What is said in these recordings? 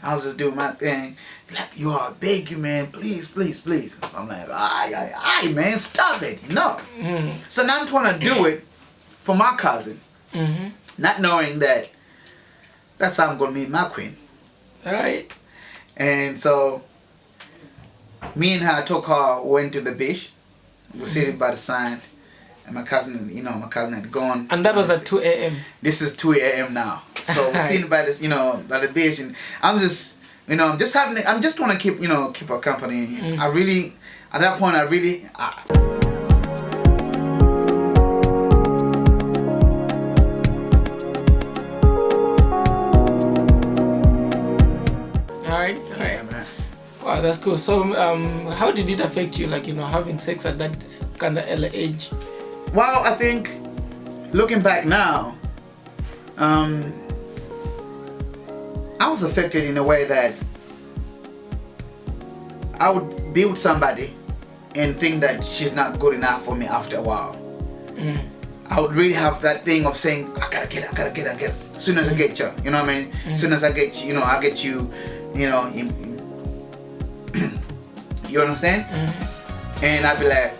I was just doing my thing. Like, yo, I beg you, man, please, please, please. I'm like, aye, man, stop it. No. So now I'm trying to do it for my cousin, not knowing that that's how I'm going to meet my queen. All right. And so me and her took her, went to the beach. We were sitting by the sand. And my cousin, my cousin had gone. And that was at 2 a.m. This is 2 a.m. now. So we're sitting by this, by the beach, and I'm just, I'm just trying to keep her company. I really, at that point, All right. Yeah, man. Wow, that's cool. So, how did it affect you, like, having sex at that kind of early age? Well, I think, looking back now, I was affected in a way that I would be with somebody and think that she's not good enough for me after a while. I would really have that thing of saying, I gotta get. As soon as I get you, you know what I mean? As soon as I get you, I get you, you understand? And I'd be like,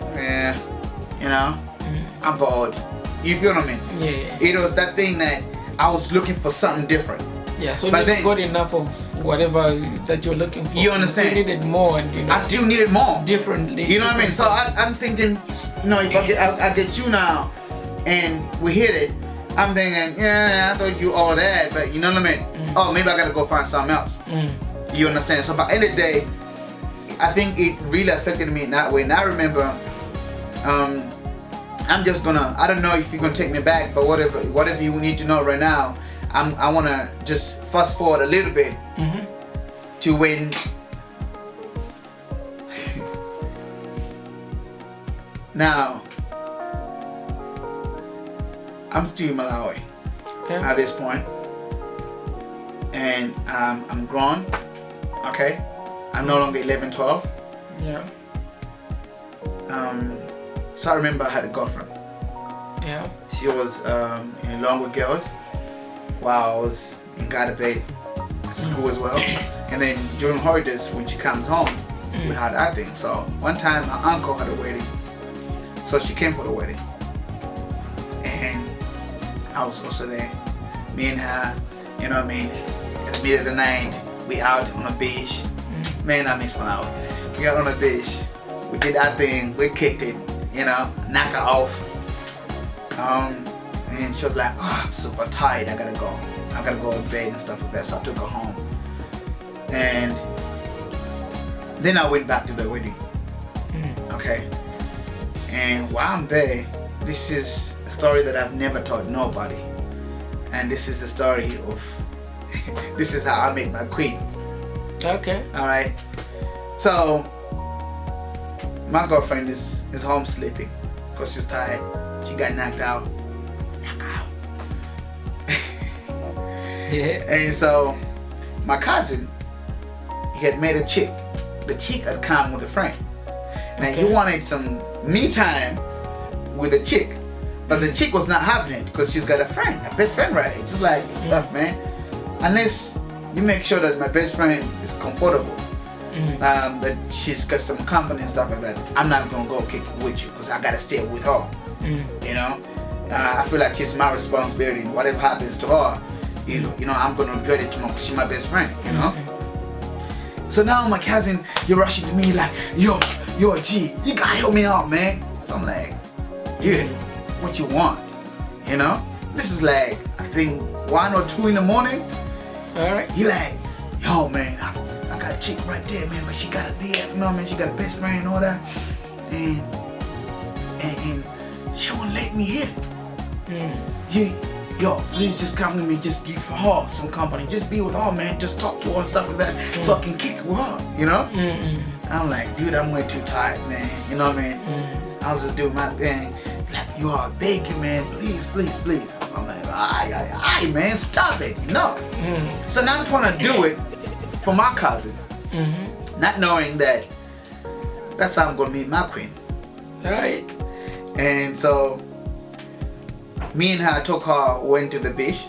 I'm bored. You feel what I mean? Yeah. It was that thing that I was looking for something different. Yeah, so you never got enough of whatever that you're looking for. You understand? You still needed more, and I still needed more. Differently. You know what I mean? So I'm thinking, if I get you now, and we hit it, I'm thinking, I thought you all that, but you know what I mean? Oh, maybe I gotta go find something else. You understand? So by the end of the day, I think it really affected me in that way. And I remember, I'm just gonna, I don't know if you're gonna take me back, but whatever you need to know right now, I wanna just fast forward a little bit to when now I'm still in Malawi at this point, and I'm grown. Okay, I'm no longer 11, 12. Yeah. So I remember I had a girlfriend. Yeah. She was in along with girls while I was in Garda Bay at school as well. And then during holidays when she comes home, we had that thing. So one time my uncle had a wedding. So she came for the wedding. And I was also there. Me and her, you know what I mean? At the middle of the night, we out on the beach. Man, I miss Malawi. We got on the beach. We did that thing. We kicked it. Knock her off. And she was like, oh, I'm super tired. I gotta go to bed and stuff like that. So I took her home. And then I went back to the wedding. Okay. And while I'm there, this is a story that I've never told nobody. And this is the story of, this is how I met my queen. Okay. Alright. So, my girlfriend is home sleeping because she's tired. She got knocked out. Yeah. And so my cousin, he had met a chick. The chick had come with a friend. Now he wanted some me time with a chick, but the chick was not having it because she's got a friend, a best friend, right? She's like, look, man, unless you make sure that my best friend is comfortable, that she's got some company and stuff like that, I'm not gonna go kick it with you because I gotta stay with her. I feel like it's my responsibility. Whatever happens to her, I'm gonna dread it tomorrow because she's my best friend. So now my cousin, you're rushing to me like, yo, G, you gotta help me out, man. So I'm like, dude, what you want? This is like, I think 1 or 2 in the morning. All right. He like, yo, man, I got a chick right there, man, but she got a BF, man, she got a best friend and all that, and she won't let me hit it. Yo, please just come with me, just give her some company, just be with her, man, just talk to her and stuff like that, so I can kick her up, I'm like, dude, I'm way too tired, man, you know what I mean? I was just doing my thing, like, yo, I beg you, man, please, please, please. I'm like, aye, man, stop it, So now I'm trying to do it for my cousin, not knowing that that's how I'm gonna meet my queen. Right. And so me and her took her, went to the beach.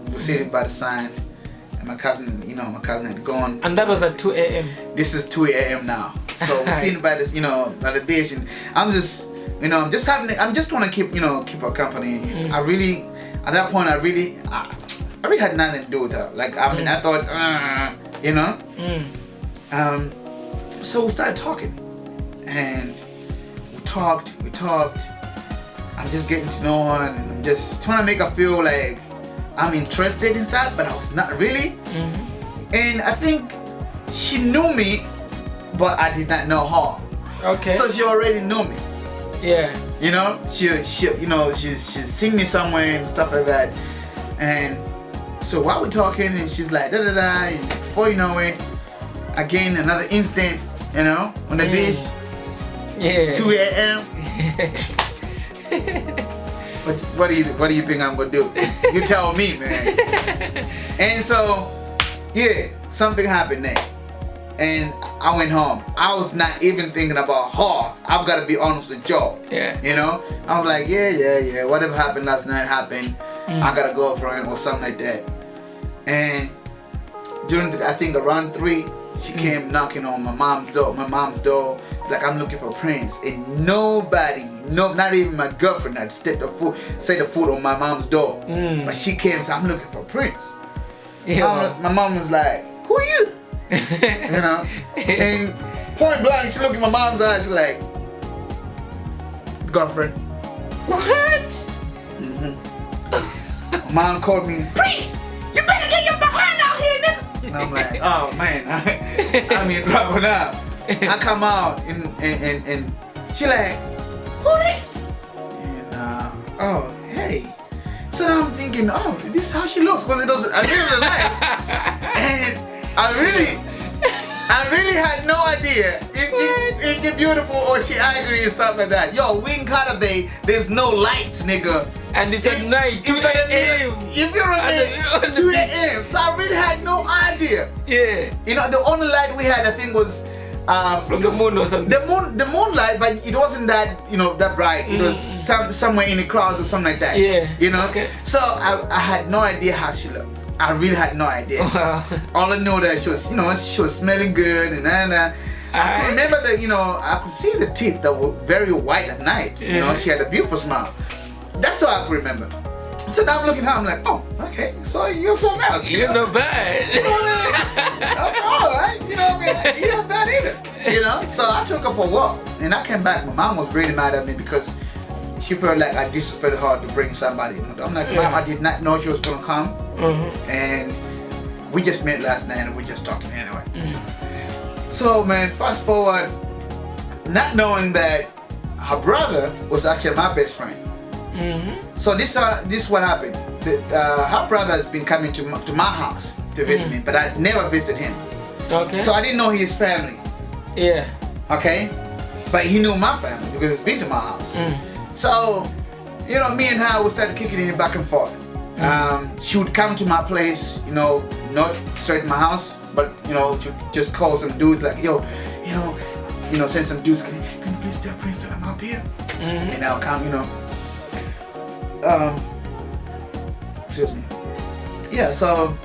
We were sitting by the sand, and my cousin had gone. And that was at 2 a.m. This is 2 a.m. now. So we're sitting by this, by the beach, and I'm just want to keep her company. I really, at that point, I really had nothing to do with her. Like, I mean, I thought, so we started talking, and we talked. I'm just getting to know her, and I'm just trying to make her feel like I'm interested in stuff, but I was not really. And I think she knew me, but I did not know her. Okay. So she already knew me. Yeah. She'd seen me somewhere and stuff like that. And so while we're talking, and she's like da da da, and before you know it, again another instant, on the beach. Yeah. 2 a.m. What do you think I'm gonna do? You tell me, man. And so, yeah, something happened there. And I went home. I was not even thinking about her. I've got to be honest with y'all. Yeah. I was like, yeah. Whatever happened last night happened. I got a girlfriend or something like that. And I think around 3, she came knocking on my mom's door. It's like, I'm looking for Prince. And nobody, not even my girlfriend, had set the foot on my mom's door. But she came and said, I'm looking for Prince. Yeah. My mom was like, who are you? And point blank, she looked in my mom's eyes like, girlfriend. What? Mom called me, Prince, you better get your behind out here, nigga. And I'm like, oh man, I'm in trouble now. I come out and she like, who is? And oh hey. So now I'm thinking, oh, this is how she looks, because it doesn't. I really like, and I really had no idea if you're beautiful or she angry or something like that. Yo, we in Carter Bay, there's no lights, nigga. And it's at night, 2 a.m. If you're on 2 a.m. So I really had no idea. Yeah. The only light we had, I think, was from the moon or something. The moonlight, but it wasn't that that bright. It was somewhere in the crowds or something like that. Yeah. Okay. So I had no idea how she looked. I really had no idea. Wow. All I know that she was smelling good, and I could remember that I could see the teeth that were very white at night. She had a beautiful smile. That's all I could remember. So now I'm looking at her, I'm like, oh, okay, so you're something else. You're not bad. All right, you're not bad either. So I took her for a walk, and I came back. My mom was really mad at me because she felt like I disrespected her to bring somebody. I'm like, Mom, I did not know she was gonna come, and we just met last night and we're just talking anyway. So man, fast forward, not knowing that her brother was actually my best friend. So this is what happened. Her brother has been coming to my house to visit me, but I never visited him. Okay. So I didn't know his family. Yeah. Okay. But he knew my family because he's been to my house. So, me and her would start kicking it back and forth. She would come to my place, not straight to my house, but to just call some dudes like, yo, send some dudes. Can you please tell Prince that I'm up here? And I'll come, excuse me. Yeah. So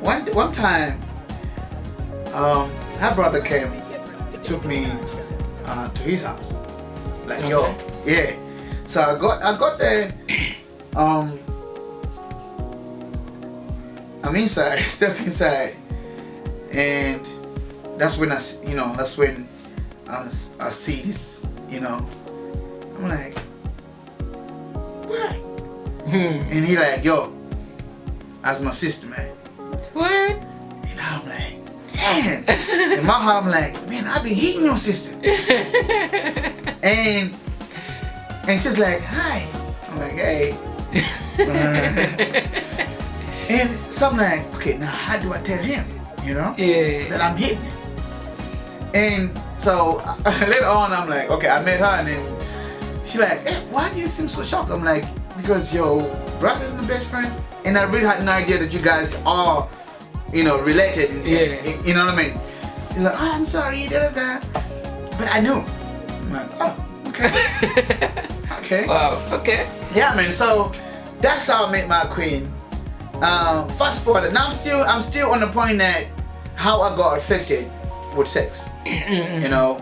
one time, her brother came, took me to his house. Like, yo, yeah. So I got there. I'm inside, step inside, and that's when I see this. I'm like, what? And he like, yo, that's my sister, man. What? And I'm like, damn. In my heart, I'm like, man, I been hitting your sister. And she's like, hi. I'm like, hey. And so I'm like, okay, now how do I tell him, that I'm hitting him? And so later on, I'm like, okay, I met her, and then she's like, hey, why do you seem so shocked? I'm like, because your brother's my best friend, and I really had no idea that you guys are, related. You know what I mean? He's like, oh, I'm sorry, da da da. But I knew. I'm like, oh, okay. Okay. Wow. Okay. Yeah, man. So that's how I met my queen. Fast forward. Now I'm still on the point that how I got affected with sex. You know,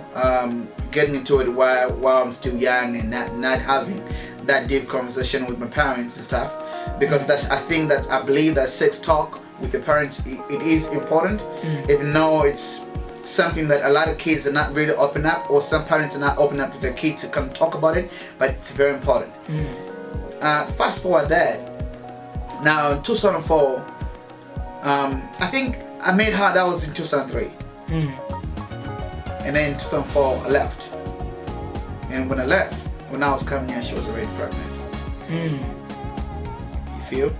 getting into it while I'm still young and not having that deep conversation with my parents and stuff. Because I believe that sex talk with your parents, it is important. Even though it's something that a lot of kids are not really open up, or some parents are not open up to their kids to come talk about it, but it's very important. Fast forward that. Now in 2004, I think I met her, that was in 2003. And then in 2004 I left. And when I left, when I was coming here, she was already pregnant. You feel?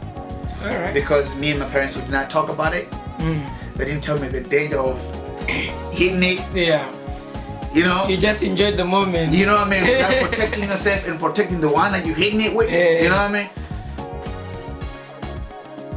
Alright. Because me and my parents did not talk about it. They didn't tell me the danger of hitting it. Yeah. You know? You just enjoyed the moment. You know what I mean? Without protecting yourself and protecting the one that you're hitting it with. You know what I mean?